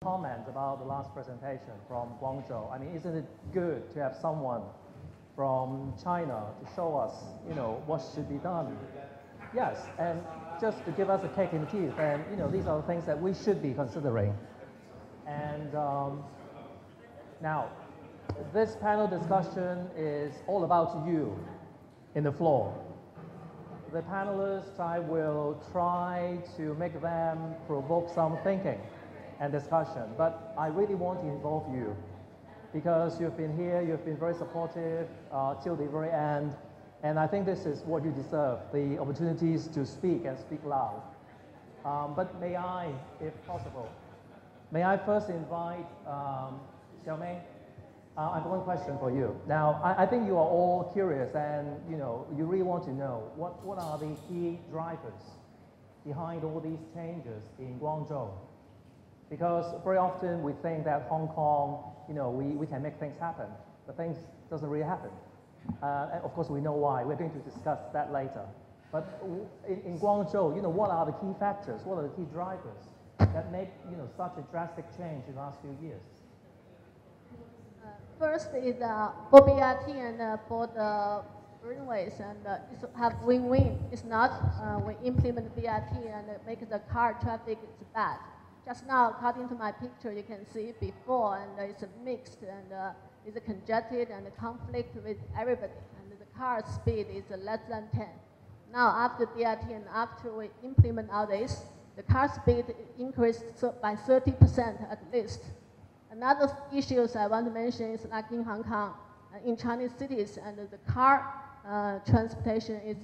comment about the last presentation from Guangzhou. I mean, isn't it good to have someone from China to show us, what should be done? Yes, and just to give us a kick in the teeth, and these are the things that we should be considering. And now, this panel discussion is all about you in the floor. The panelists, I will try to make them provoke some thinking and discussion, but I really want to involve you because you've been here, you've been very supportive till the very end, and I think this is what you deserve, the opportunities to speak and speak loud. But may I, if possible, may I first invite Xiaomei? I have one question for you. Now, I think you are all curious and you really want to know what are the key drivers behind all these changes in Guangzhou? Because very often we think that Hong Kong, we can make things happen, but things doesn't really happen. And of course we know why. We're going to discuss that later. But in Guangzhou, what are the key factors? What are the key drivers that make such a drastic change in the last few years? First is for BRT and for the greenways, and it's have win-win. It's not we implement BRT and make the car traffic is bad. Just now, according to my picture, you can see before, and it's mixed, and it's congested and conflict with everybody, and the car speed is less than 10. Now, after BRT and after we implement all this, the car speed increased by 30% at least. Another issues I want to mention is like in Hong Kong, in Chinese cities, and the car transportation is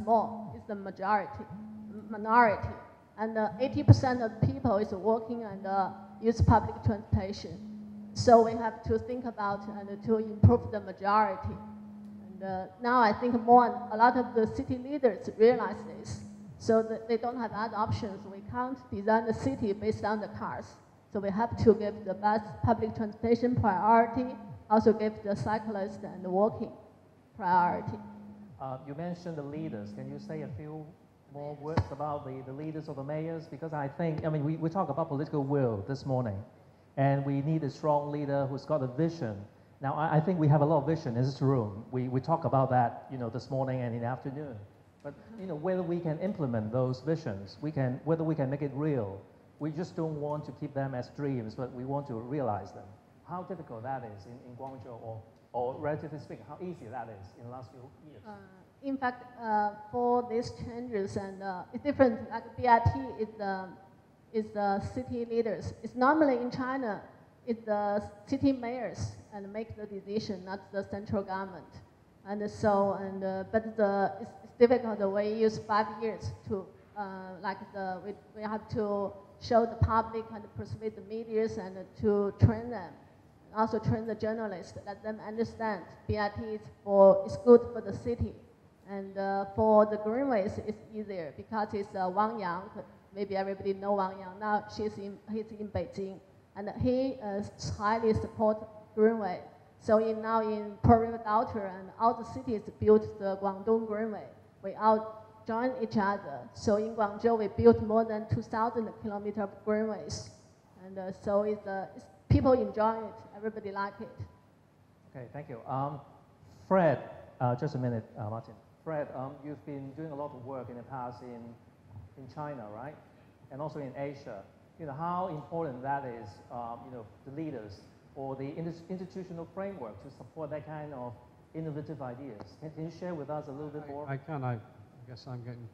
small, it's the minority. And 80% of people is working and use public transportation. So we have to think about and to improve the majority. And now I think a lot of the city leaders realize this. So that they don't have other options. We can't design the city based on the cars. So we have to give the bus public transportation priority, also give the cyclist and the walking priority. You mentioned the leaders. Can you say a few more words about the leaders or the mayors? Because I think, we talk about political will this morning, and we need a strong leader who's got a vision. Now, I think we have a lot of vision in this room. We talk about that, this morning and in the afternoon. But, whether we can implement those visions, whether we can make it real, we just don't want to keep them as dreams, but we want to realize them. How difficult that is in Guangzhou, or relatively speaking, how easy that is in the last few years? In fact, for these changes, and it's different. Like BRT is the city leaders. It's normally in China, it's the city mayors and make the decision, not the central government. And so, but it's difficult. We use 5 years to we have to show the public and persuade the media and to train them. Also train the journalists, let them understand BRT is good for the city. And for the greenways, it's easier because it's Wang Yang. Maybe everybody know Wang Yang. Now he's in Beijing, and he highly support greenway. So now in Pearl River Delta and all the cities built the Guangdong Greenway. We all join each other. So in Guangzhou, we built more than 2,000 kilometers of greenways, and so it's people enjoy it. Everybody like it. Okay, thank you. Fred, just a minute, Martin. Fred, you've been doing a lot of work in the past in China, right? And also in Asia. How important that is, the leaders or the institutional framework to support that kind of innovative ideas. Can you share with us a little bit more? I can. I guess I'm getting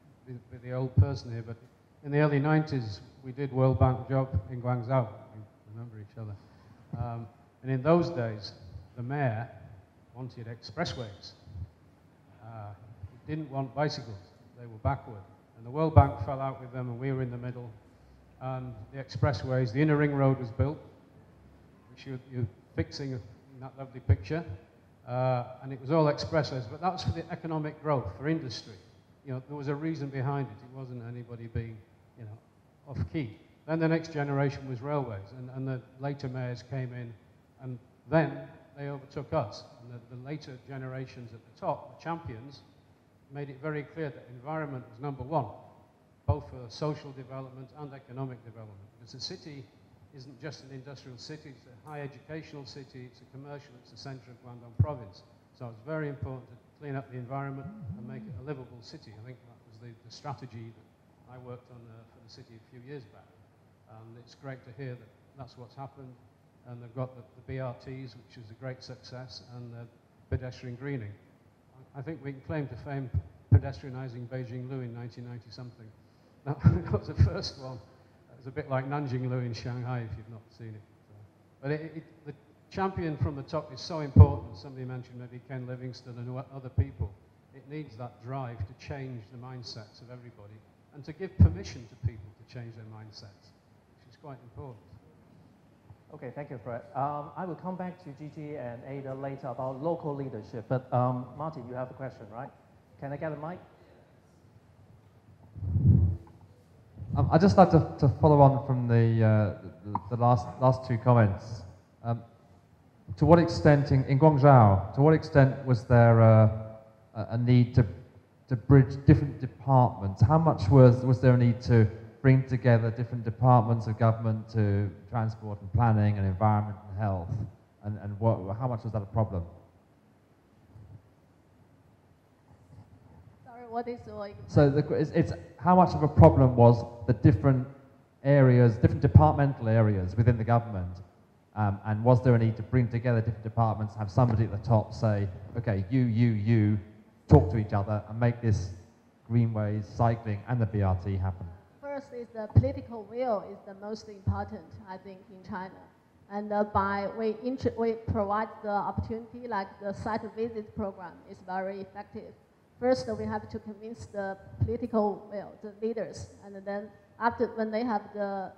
the old person here, but in the early 90s, we did World Bank job in Guangzhou. We remember each other. And in those days, the mayor wanted expressways. He didn't want bicycles. They were backward. And the World Bank fell out with them, and we were in the middle. And the expressways, the inner ring road was built, which you're fixing in that lovely picture. And it was all expressways, but that was for the economic growth, for industry. There was a reason behind it. It wasn't anybody being, off key. Then the next generation was railways, and the later mayors came in, and then they overtook us. And the later generations at the top, the champions, made it very clear that environment was number one, both for social development and economic development. Because the city isn't just an industrial city, it's a high educational city, it's a commercial, it's the centre of Guangdong province. So it's very important to clean up the environment and make it a livable city. I think that was the strategy that I worked on for the city a few years back. And it's great to hear that that's what's happened. And they've got the BRTs, which is a great success, and pedestrian greening. I think we can claim to fame pedestrianising Beijing Lu in 1990-something. That was the first one. It was a bit like Nanjing Lu in Shanghai, if you've not seen it. But the champion from the top is so important. Somebody mentioned maybe Ken Livingstone and other people. It needs that drive to change the mindsets of everybody and to give permission to people to change their mindsets, which is quite important. Okay, thank you, Fred. I will come back to Gigi and Ada later about local leadership, but Martin, you have a question, right? Can I get a mic? I'd just like to follow on from the last two comments. To what extent, in Guangzhou, to what extent was there a need to bridge different departments? How much was there a need to bring together different departments of government to transport and planning and environment and health? And how much was that a problem? Sorry, what is your... So it's how much of a problem was the different areas, different departmental areas within the government? And was there a need to bring together different departments, have somebody at the top say, okay, you, talk to each other and make this greenways, cycling and the BRT happen? First is the political will is the most important, I think, in China. And we provide the opportunity, like the site visit program is very effective. First, we have to convince the political will, the leaders, and then after when they have the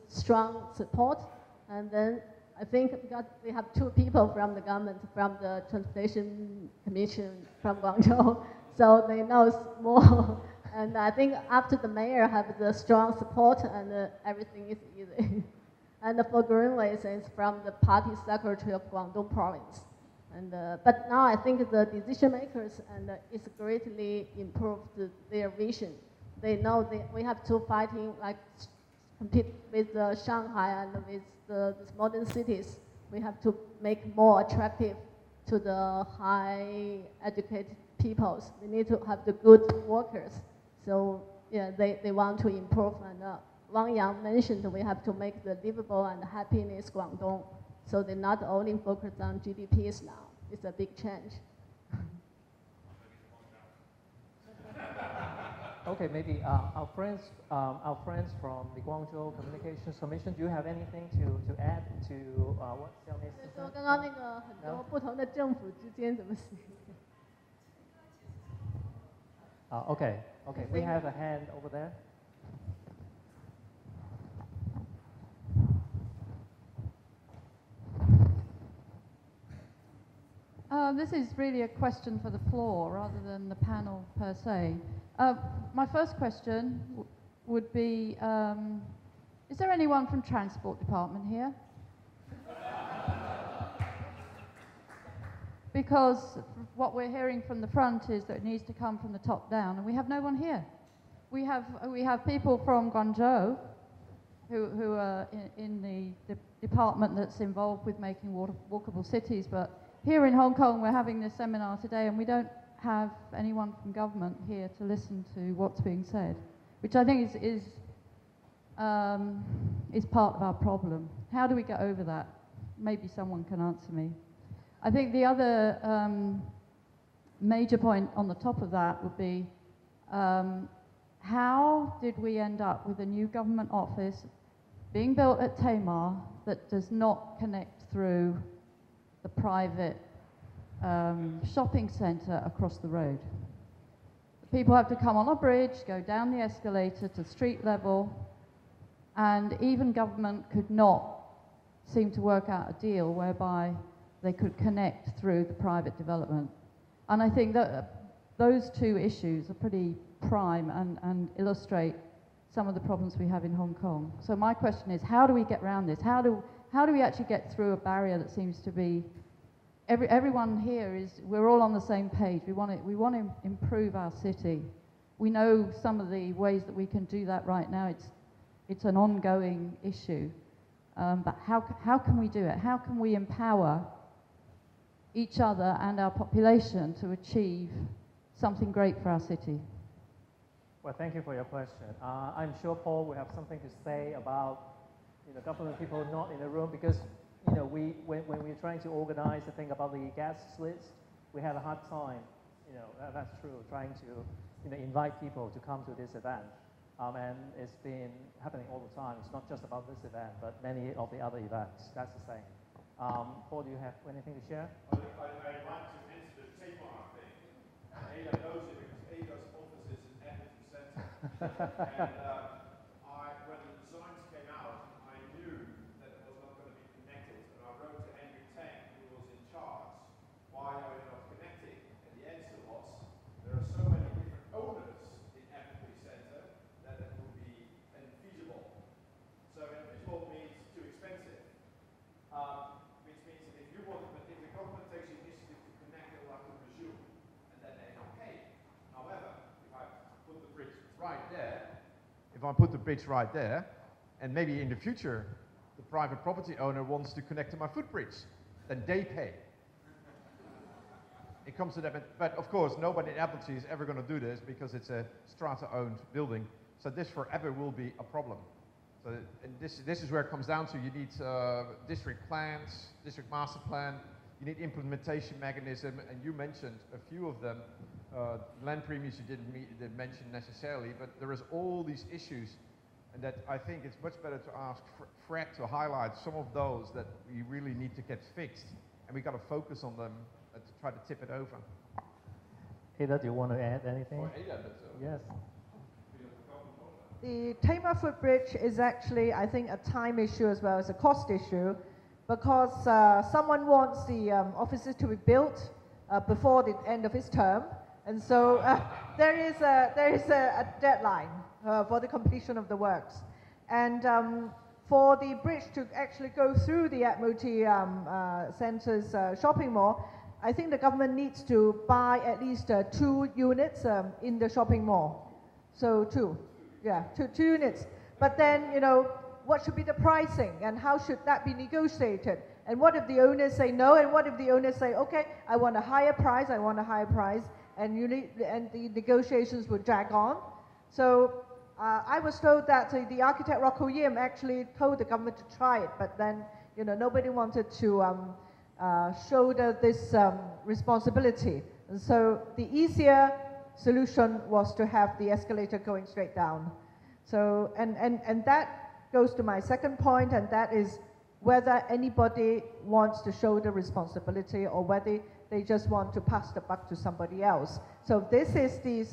strong support, and then I think because we have two people from the government, from the Transportation Commission from Guangzhou, so they know more. And I think after the mayor have the strong support, and everything is easy. And for greenways, it's from the party secretary of Guangdong province. And but now I think the decision makers and it's greatly improved their vision. They know we have to compete with Shanghai and with the modern cities. We have to make more attractive to the high educated peoples. We need to have the good workers. So yeah, they want to improve. And Wang Yang mentioned we have to make the livable and happiness Guangdong. So they not only focus on GDPs now. It's a big change. Okay, maybe our friends from the Guangzhou Communications Commission, do you have anything to add to what Xiaomei said? 说刚刚那个很多不同的政府之间怎么行？ Okay, we have a hand over there. This is really a question for the floor rather than the panel per se. My first question would be, is there anyone from Transport Department here? Because what we're hearing from the front is that it needs to come from the top down, and we have no one here. We have people from Guangzhou who are in the department that's involved with making walkable cities, but here in Hong Kong we're having this seminar today and we don't have anyone from government here to listen to what's being said, which I think is part of our problem. How do we get over that? Maybe someone can answer me. I think the other major point on the top of that would be how did we end up with a new government office being built at Tamar that does not connect through the private shopping centre across the road? People have to come on a bridge, go down the escalator to street level, and even government could not seem to work out a deal whereby they could connect through the private development. And I think that those two issues are pretty prime and illustrate some of the problems we have in Hong Kong. So my question is, how do we get around this? How do we actually get through a barrier that seems to be, everyone here is, we're all on the same page. We want to improve our city. We know some of the ways that we can do that right now. It's an ongoing issue. But how can we do it? How can we empower each other and our population to achieve something great for our city? Well, thank you for your question. I'm sure Paul will have something to say about government people not in the room, because when we're trying to organize the thing about the guest list, we had a hard time. That's true. Trying to invite people to come to this event, and it's been happening all the time. It's not just about this event, but many of the other events. That's the same. Paul, do you have anything to share? I'd like to mention the Tamar thing. Ada knows it because Ada's office is in Edmonton Centre. And when the designs came out, I knew that it was not going to be connected. And I wrote to Henry Tang, who was in charge, why are you not connecting? And the answer was, there are so many different owners in Edmonton Centre that it would be infeasible. So infeasible means too expensive. Which means that if the government takes the initiative to connect, it will have to resume, and then they don't pay. However, if I put the bridge right there, and maybe in the future the private property owner wants to connect to my footbridge, then they pay. It comes to that, but of course nobody in Appletree is ever going to do this because it's a strata-owned building, so this forever will be a problem. So, and this is where it comes down to. You need district plans, district master plan, you need implementation mechanism, and you mentioned a few of them. Land premiums you didn't mention necessarily, but there is all these issues, and that I think it's much better to ask Fred to highlight some of those that we really need to get fixed, and we got to focus on them to try to tip it over. Ada, do you want to add anything? Or Ada, but, Yes. The Tamar footbridge is actually, I think, a time issue as well as a cost issue, because someone wants the offices to be built before the end of his term, and so there is a deadline for the completion of the works. And for the bridge to actually go through the Admiralty Centre's shopping mall, I think the government needs to buy at least 2 units in the shopping mall. So 2 units. But then, what should be the pricing, and how should that be negotiated? And what if the owners say no? And what if the owners say, okay, I want a higher price, and the negotiations will drag on. So I was told that the architect Rocco Yim actually told the government to try it, but then nobody wanted to shoulder this responsibility. And so the easier solution was to have the escalator going straight down. So and that goes to my second point, and that is whether anybody wants to shoulder responsibility or whether they just want to pass the buck to somebody else. So this is the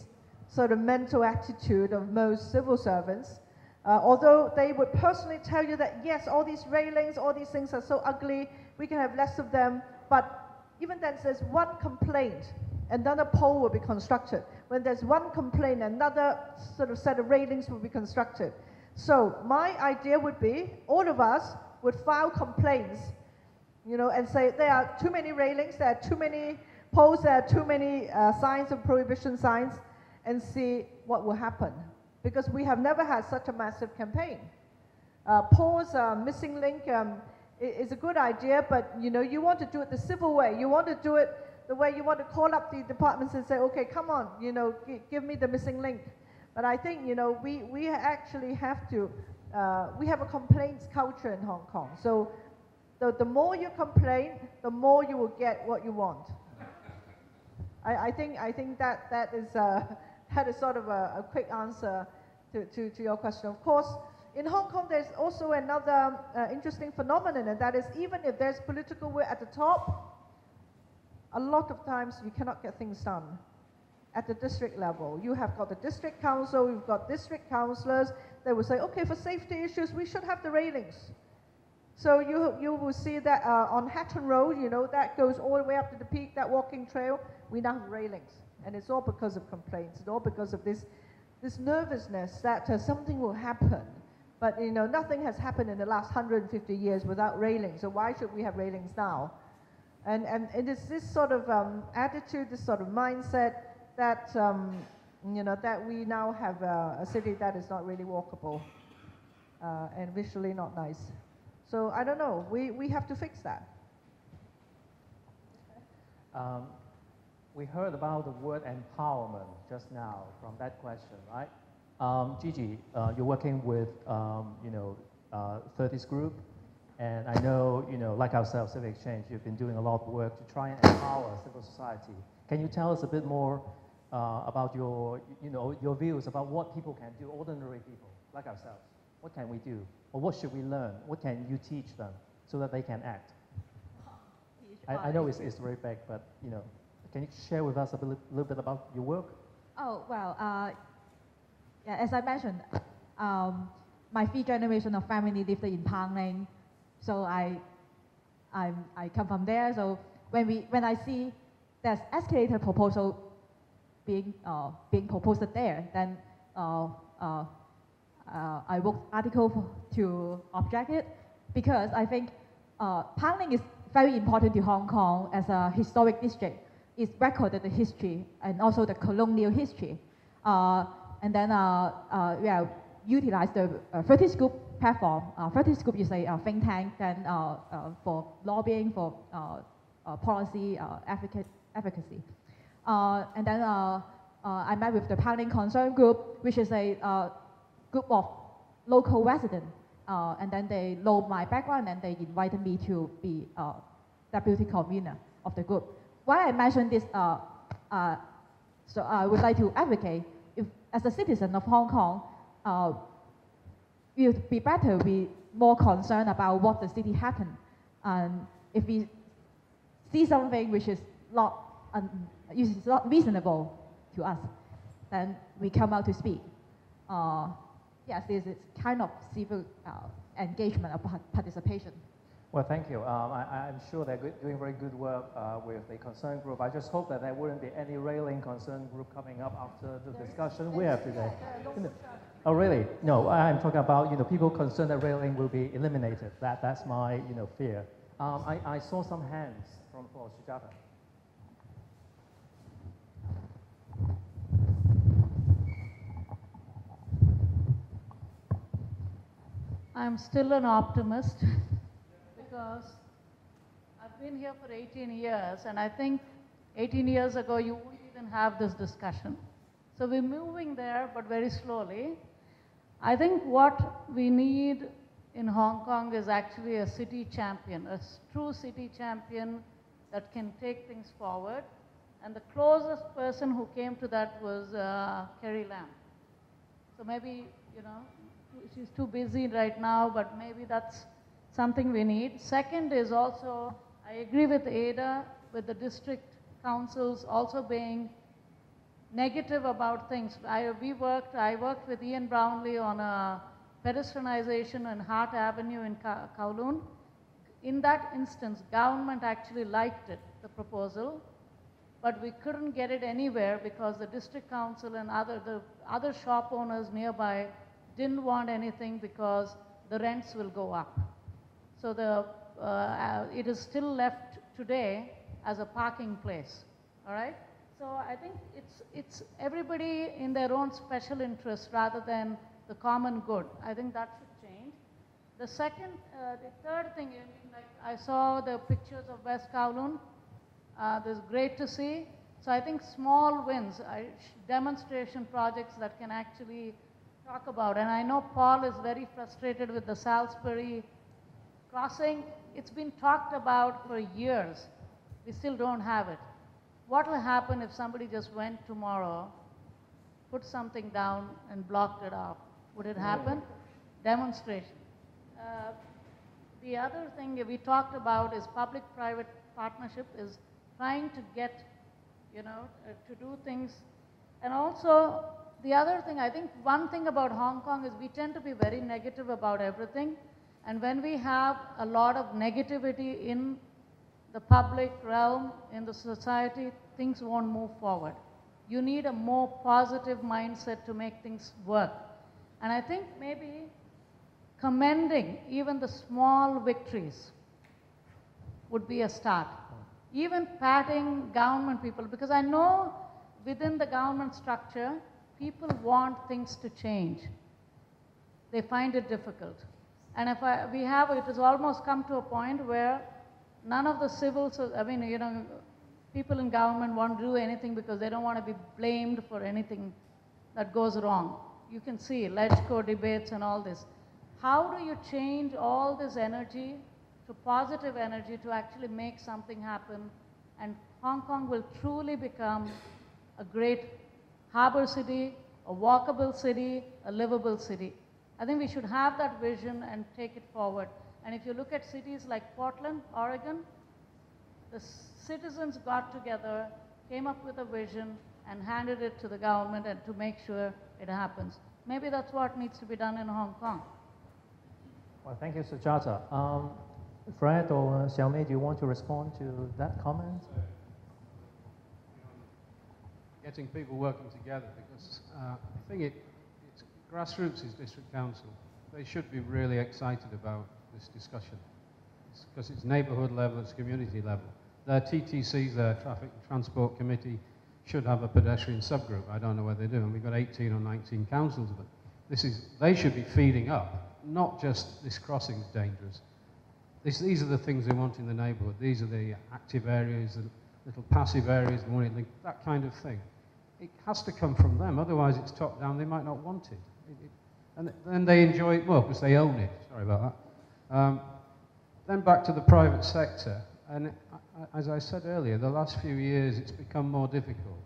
sort of mental attitude of most civil servants. Although they would personally tell you that, yes, all these railings, all these things are so ugly, we can have less of them, but even then there's one complaint, another pole will be constructed. When there's one complaint, another sort of set of railings will be constructed. So my idea would be, all of us would file complaints, and say there are too many railings, there are too many poles, there are too many signs of prohibition signs, and see what will happen. Because we have never had such a massive campaign. Poles, missing link is a good idea, but you want to do it the civil way. You want to do it the way you want to call up the departments and say, okay, come on, give me the missing link. But I think, we actually have to, we have a complaints culture in Hong Kong. So the more you complain, the more you will get what you want. I think that is sort of a quick answer to your question. Of course, in Hong Kong, there's also another interesting phenomenon, and that is, even if there's political will at the top, a lot of times you cannot get things done at the district level. You have got the district council, you've got district councillors. They will say, okay, for safety issues, we should have the railings. So you will see that on Hatton Road, that goes all the way up to the peak, that walking trail, we now have railings. And it's all because of complaints. It's all because of this nervousness that something will happen. But nothing has happened in the last 150 years without railings. So why should we have railings now? And it is this sort of attitude, this sort of mindset that that we now have a city that is not really walkable and visually not nice. So I don't know, we have to fix that. We heard about the word empowerment just now from that question, right? Gigi, you're working with, 30s group, and I know, like ourselves, Civic Exchange, you've been doing a lot of work to try and empower civil society. Can you tell us a bit more about your views about what people can do, ordinary people like ourselves? What can we do? Or what should we learn? What can you teach them so that they can act? I know it's very big, but, can you share with us a little bit about your work? Oh, well, yeah, as I mentioned, my 3 generation of family lived in Pangling, so I come from there. So when I see there's escalator proposal being proposed there, then I wrote article to object it, because I think Pangling is very important to Hong Kong as a historic district. It's recorded the history and also the colonial history. And then utilize the 30s Group platform. 30s Group is a think tank then, for lobbying, for policy advocacy. And then I met with the Pangling Concern Group, which is a group of local residents. And then they know my background and they invited me to be deputy convener of the group. Why I mentioned this, so I would like to advocate, if as a citizen of Hong Kong, it would be better to be more concerned about what the city happened. And if we see something which is not reasonable to us, then we come out to speak. Yes, this is kind of civil engagement or participation. Well, thank you. I'm sure they're doing very good work with the concern group. I just hope that there wouldn't be any railing concern group coming up after the discussion we have today. Oh, really? No, I'm talking about people concerned that railing will be eliminated. That's my fear. I saw some hands from the floor. Sujata. I'm still an optimist because I've been here for 18 years, and I think 18 years ago you wouldn't even have this discussion. So we're moving there, but very slowly. I think what we need in Hong Kong is actually a city champion, a true city champion that can take things forward. And the closest person who came to that was Carrie Lam. So maybe, she's too busy right now, but maybe that's something we need. Second is also, I agree with Ada, with the district councils also being negative about things. I worked with Ian Brownlee on a pedestrianization in Hart Avenue in Kowloon. In that instance, government actually liked it, the proposal, but we couldn't get it anywhere because the district council and the other shop owners nearby didn't want anything because the rents will go up. So it is still left today as a parking place, all right? So I think it's everybody in their own special interest rather than the common good. I think that should change. The third thing, like I saw the pictures of West Kowloon. This is great to see. So I think small wins, demonstration projects that can actually talk about. And I know Paul is very frustrated with the Salisbury crossing. It's been talked about for years. We still don't have it. What will happen if somebody just went tomorrow, put something down and blocked it off? Would it happen? Demonstration. The other thing we talked about is public-private partnership, is trying to get, to do things. And also, the other thing, I think one thing about Hong Kong is we tend to be very negative about everything. And when we have a lot of negativity in the public realm, in the society, things won't move forward. You need a more positive mindset to make things work. And I think maybe commending even the small victories would be a start. Even patting government people, because I know within the government structure, people want things to change. They find it difficult. And if we have, it has almost come to a point where none of the people in government won't do anything because they don't want to be blamed for anything that goes wrong. You can see LegCo debates and all this. How do you change all this energy to positive energy to actually make something happen? And Hong Kong will truly become a great harbor city, a walkable city, a livable city. I think we should have that vision and take it forward. And if you look at cities like Portland, Oregon, the citizens got together, came up with a vision, and handed it to the government and to make sure it happens. Maybe that's what needs to be done in Hong Kong. Well, thank you, Sujata. Fred or Xiaomei, do you want to respond to that comment? Getting people working together, because I think it's grassroots is district council. They should be really excited about this discussion because it's neighbourhood level, it's community level. Their TTCs, their Traffic and Transport Committee, should have a pedestrian subgroup. I don't know whether they do, and we've got 18 or 19 councils, but they should be feeding up, not just this crossing is dangerous. These are the things they want in the neighbourhood. These are the active areas, the little passive areas, the money link, that kind of thing. It has to come from them, otherwise it's top down, they might not want it. And then they enjoy it more because they own it. Sorry about that. Then back to the private sector, and as I said earlier, the last few years it's become more difficult.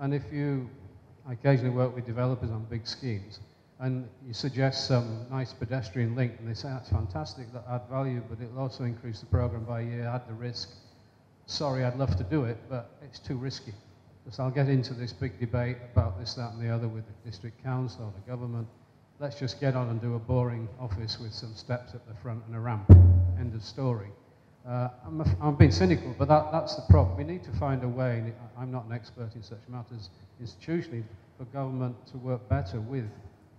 And I occasionally work with developers on big schemes, and you suggest some nice pedestrian link, and they say that's fantastic, that add value, but it'll also increase the program by a year, add the risk. Sorry, I'd love to do it, but it's too risky. Because I'll get into this big debate about this, that, and the other with the district council or the government. Let's just get on and do a boring office with some steps at the front and a ramp. End of story. I'm being cynical, but that's the problem. We need to find a way, and I'm not an expert in such matters institutionally, for government to work better with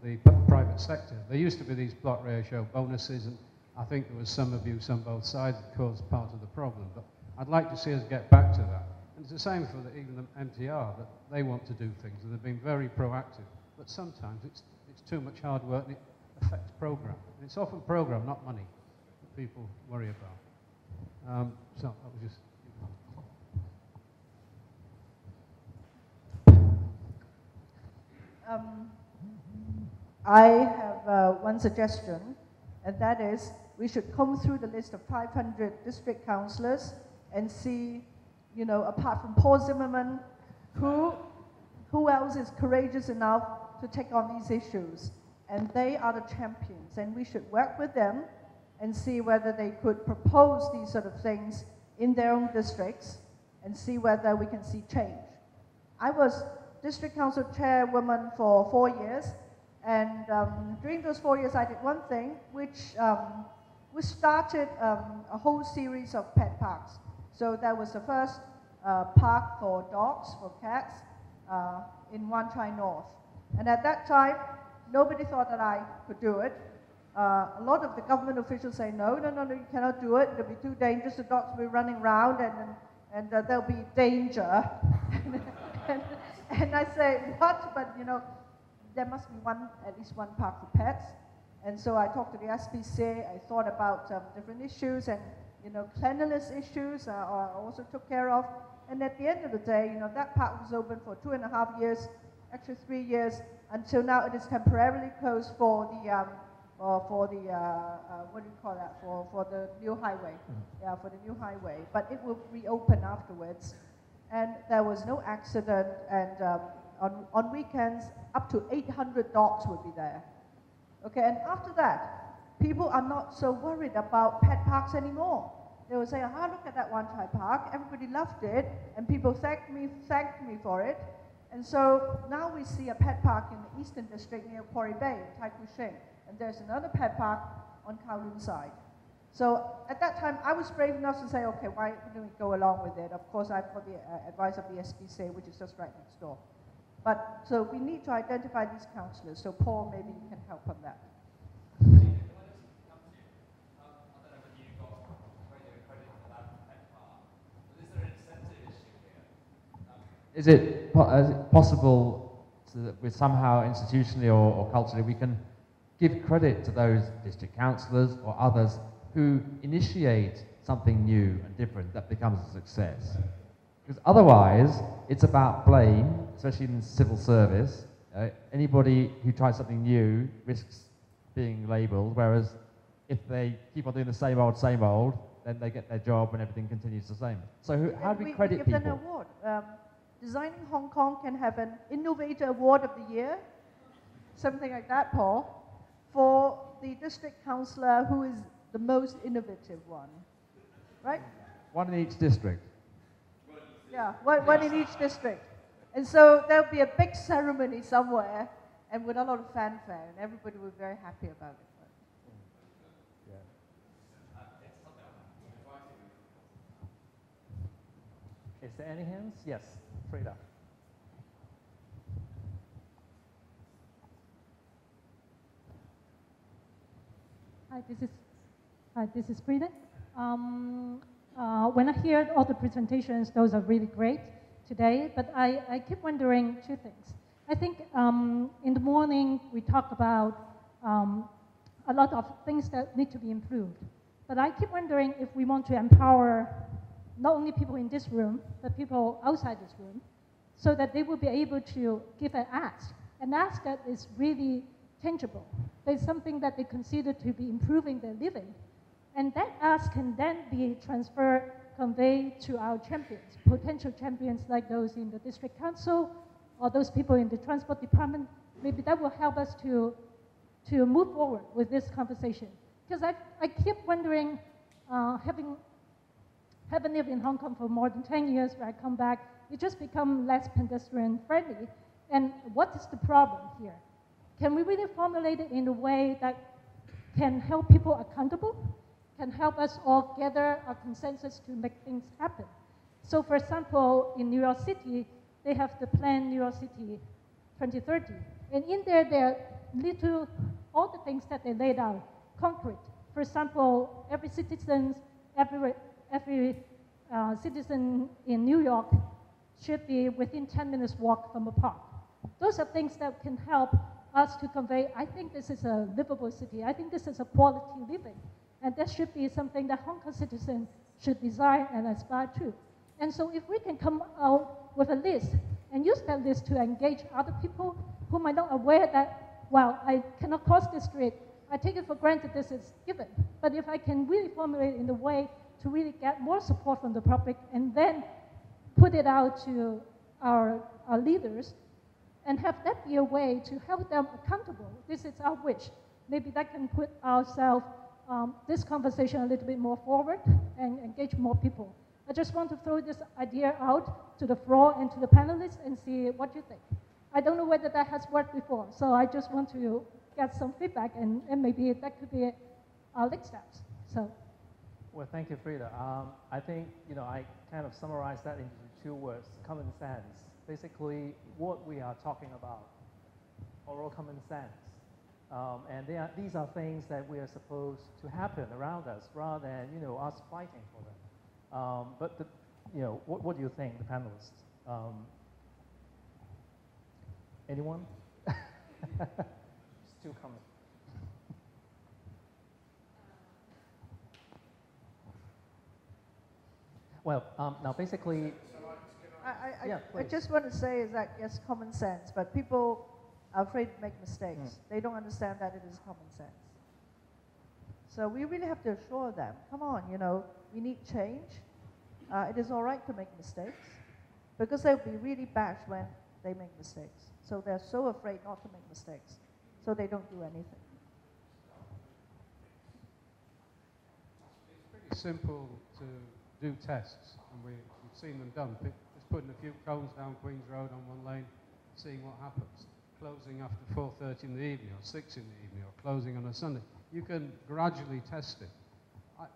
the private sector. There used to be these block ratio bonuses, and I think there was some abuse on both sides that caused part of the problem. But I'd like to see us get back to that. And it's the same for even the MTR, that they want to do things, and they've been very proactive. But sometimes it's too much hard work, and it affects program. And it's often program, not money, that people worry about. So that was just... I have one suggestion, and that is we should comb through the list of 500 district councillors and see, apart from Paul Zimmerman, who else is courageous enough to take on these issues. And they are the champions, and we should work with them and see whether they could propose these sort of things in their own districts and see whether we can see change. I was district council chairwoman for 4 years, and during those 4 years I did one thing, which we started a whole series of pet parks. So that was the first park for dogs, for cats, in Wan Chai North. And at that time, nobody thought that I could do it. A lot of the government officials say, no, you cannot do it. It'll be too dangerous. The dogs will be running around and there'll be danger. and I say, what? But, there must be at least one park for pets. And so I talked to the SPCA. I thought about different issues, and, cleanliness issues I also took care of. And at the end of the day, that park was open for 2.5 years, actually 3 years, until now it is temporarily closed for the what do you call that? For the new highway. Yeah, for the new highway. But it will reopen afterwards. And there was no accident, and on weekends, up to 800 dogs would be there. Okay, and after that, people are not so worried about pet parks anymore. They will say, look at that Wan Chai Park. Everybody loved it, and people thanked me for it. And so now we see a pet park in the Eastern District near Quarry Bay, in Tai Kwu Shing, and there's another pet park on Kowloon side. So at that time, I was brave enough to say, okay, why don't we go along with it? Of course, I've got the advice of the SPCA, which is just right next door. But so we need to identify these councillors. So Paul, maybe you can help on that. Is it possible that we somehow institutionally or culturally we can give credit to those district councillors or others who initiate something new and different that becomes a success. Because otherwise, it's about blame, especially in civil service. Anybody who tries something new risks being labelled, whereas if they keep on doing the same old, then they get their job and everything continues the same. So how do we credit give them people? an award. Designing Hong Kong can have an Innovator Award of the Year, something like that, Paul, for the district councillor who is the most innovative one, right? One in each district. Yeah, one in each district. And so there'll be a big ceremony somewhere, and with a lot of fanfare, and everybody will be very happy about it. Is there any hands? Yes, Frida. Hi, this is Frida. When I hear all the presentations, those are really great today, but I keep wondering two things. I think in the morning we talk about a lot of things that need to be improved, but I keep wondering if we want to empower not only people in this room, but people outside this room, so that they will be able to give an ask that is really tangible. There's something that they consider to be improving their living. And that ask can then be transferred, conveyed to our champions, potential champions like those in the district council or those people in the transport department. Maybe that will help us to move forward with this conversation. Because I keep wondering, having lived in Hong Kong for more than 10 years, when I come back, it just become less pedestrian friendly. And what is the problem here? Can we really formulate it in a way that can help people accountable, can help us all gather a consensus to make things happen? So for example, in New York City, they have the plan New York City 2030. And in there are all the things that they laid out, concrete. For example, every citizen in New York should be within 10 minutes walk from a park. Those are things that can help us to convey, I think this is a livable city. I think this is a quality living. And that should be something that Hong Kong citizens should desire and aspire to. And so if we can come out with a list and use that list to engage other people who might not aware that, well, I cannot cross this street, I take it for granted this is given. But if I can really formulate it in a way to really get more support from the public and then put it out to our leaders and have that be a way to help them accountable. This is our wish. Maybe that can put ourselves, this conversation a little bit more forward and engage more people. I just want to throw this idea out to the floor and to the panelists and see what you think. I don't know whether that has worked before, so I just want to get some feedback and maybe that could be our next steps. So. Well, thank you, Frida. I think, I kind of summarized that into 2 words, common sense. Basically, what we are talking about, overall common sense. And these are things that we are supposed to happen around us rather than, us fighting for them. But, what do you think, the panelists? Anyone? Still coming. Well, now basically, I just want to say is that, yes, common sense, but people are afraid to make mistakes. They don't understand that it is common sense. So we really have to assure them, come on, we need change. It is all right to make mistakes, because they'll be really bashed when they make mistakes. So they're so afraid not to make mistakes, so they don't do anything. It's pretty simple to do tests, and we've seen them done. Just putting a few cones down Queen's Road on one lane, seeing what happens. Closing after 4:30 in the evening, or 6 in the evening, or closing on a Sunday. You can gradually test it. I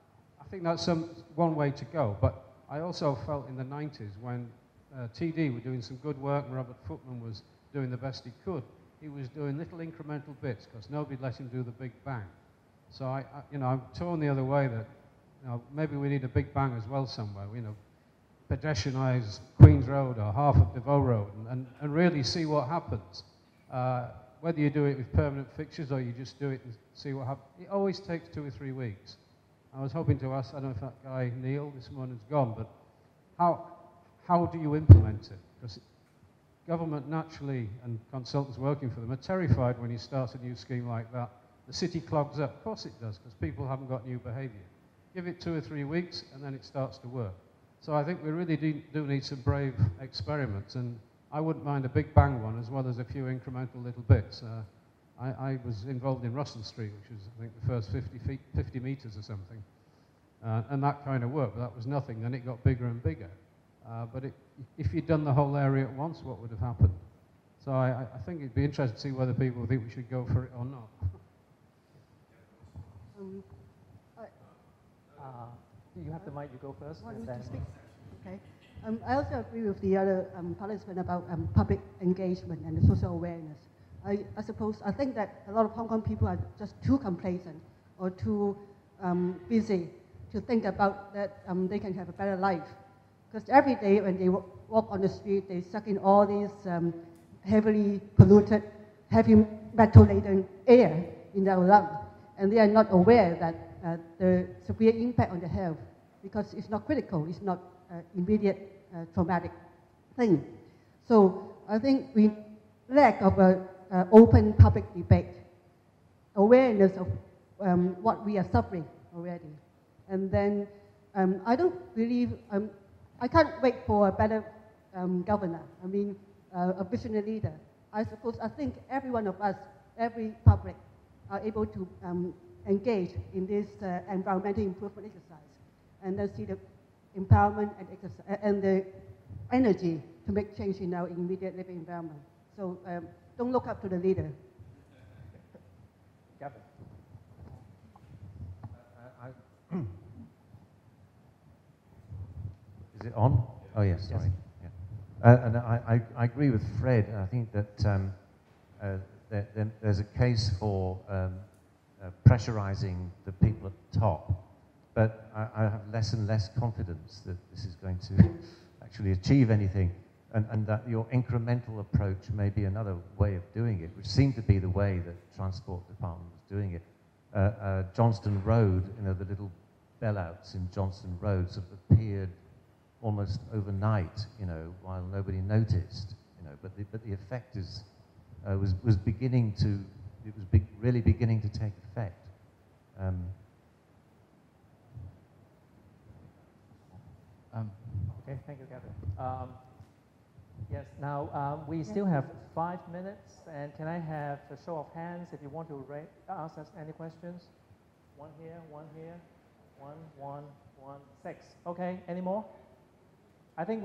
think that's one way to go, but I also felt in the 90s when TD were doing some good work and Robert Footman was doing the best he could, he was doing little incremental bits because nobody let him do the big bang. So I'm torn the other way that maybe we need a big bang as well somewhere, pedestrianise Queen's Road or half of DeVoe Road and really see what happens. whether you do it with permanent fixtures or you just do it and see what happens, it always takes 2 or 3 weeks. I was hoping to ask, I don't know if that guy Neil this morning's gone, but how do you implement it? Because government naturally, and consultants working for them, are terrified when you start a new scheme like that. The city clogs up. Of course it does, because people haven't got new behaviour. Give it 2 or 3 weeks, and then it starts to work. So I think we really do need some brave experiments, and I wouldn't mind a big bang one as well as a few incremental little bits. I was involved in Russell Street, which was, I think, the first 50 metres or something, and that kind of worked, but that was nothing. Then it got bigger and bigger. But if you'd done the whole area at once, what would have happened? So I think it'd be interesting to see whether people think we should go for it or not. You have the mic, you go first. Want and me then to speak? Okay. I also agree with the other participant about public engagement and the social awareness. I think that a lot of Hong Kong people are just too complacent or too busy to think about that they can have a better life. Because every day when they walk on the street, they suck in all these heavily polluted, heavy metal-laden air in their lungs. And they are not aware that the severe impact on the health, because it's not critical, it's not immediate traumatic thing. So I think we lack of an open public debate, awareness of what we are suffering already. And then I don't believe, I can't wait for a better governor, a visionary leader. I think every one of us, every public, are able to engage in this environmental improvement exercise, and then see the empowerment and the energy to make change in our immediate living environment. So don't look up to the leader. Gavin. Is it on? Oh yes, sorry. Yes. Yeah. And I agree with Fred. I think that there's a case for pressurizing the people at the top, but I have less and less confidence that this is going to actually achieve anything, and that your incremental approach may be another way of doing it, which seemed to be the way that the Transport Department was doing it. Johnston Road, the little bailouts in Johnston Road sort of appeared almost overnight, while nobody noticed, but the effect was beginning to, really beginning to take effect. Okay, thank you, Gavin. Yes, now we still have 5 minutes, and can I have a show of hands if you want to ask us any questions? One here, one here, one, 6. Okay, any more? I think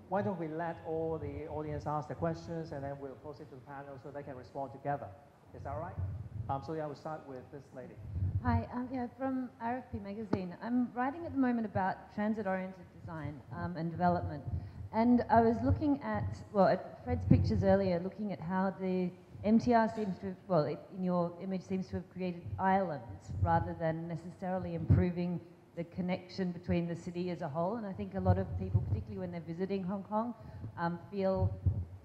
why don't we let all the audience ask the questions, and then we'll post it to the panel so they can respond together. Is that all right? So yeah, we'll start with this lady. Hi, from RFP Magazine. I'm writing at the moment about transit-oriented design and development. And I was looking at Fred's pictures earlier, looking at how the MTR seems to have, in your image, seems to have created islands rather than necessarily improving the connection between the city as a whole. And I think a lot of people, particularly when they're visiting Hong Kong, feel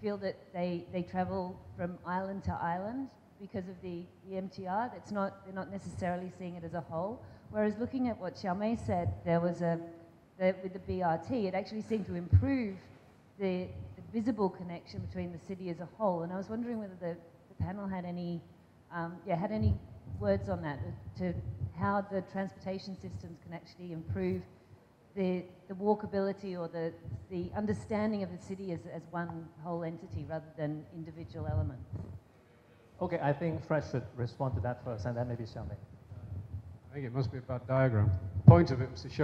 that they travel from island to island because of the MTR. They're not necessarily seeing it as a whole. Whereas looking at what Xiaomei said, there was with the BRT, it actually seemed to improve the visible connection between the city as a whole. And I was wondering whether the panel had any words on that, to how the transportation systems can actually improve the walkability or the understanding of the city as one whole entity rather than individual elements. Okay, I think Fred should respond to that first, and then maybe Xiaomei. I think it must be a bad diagram. The point of it was to show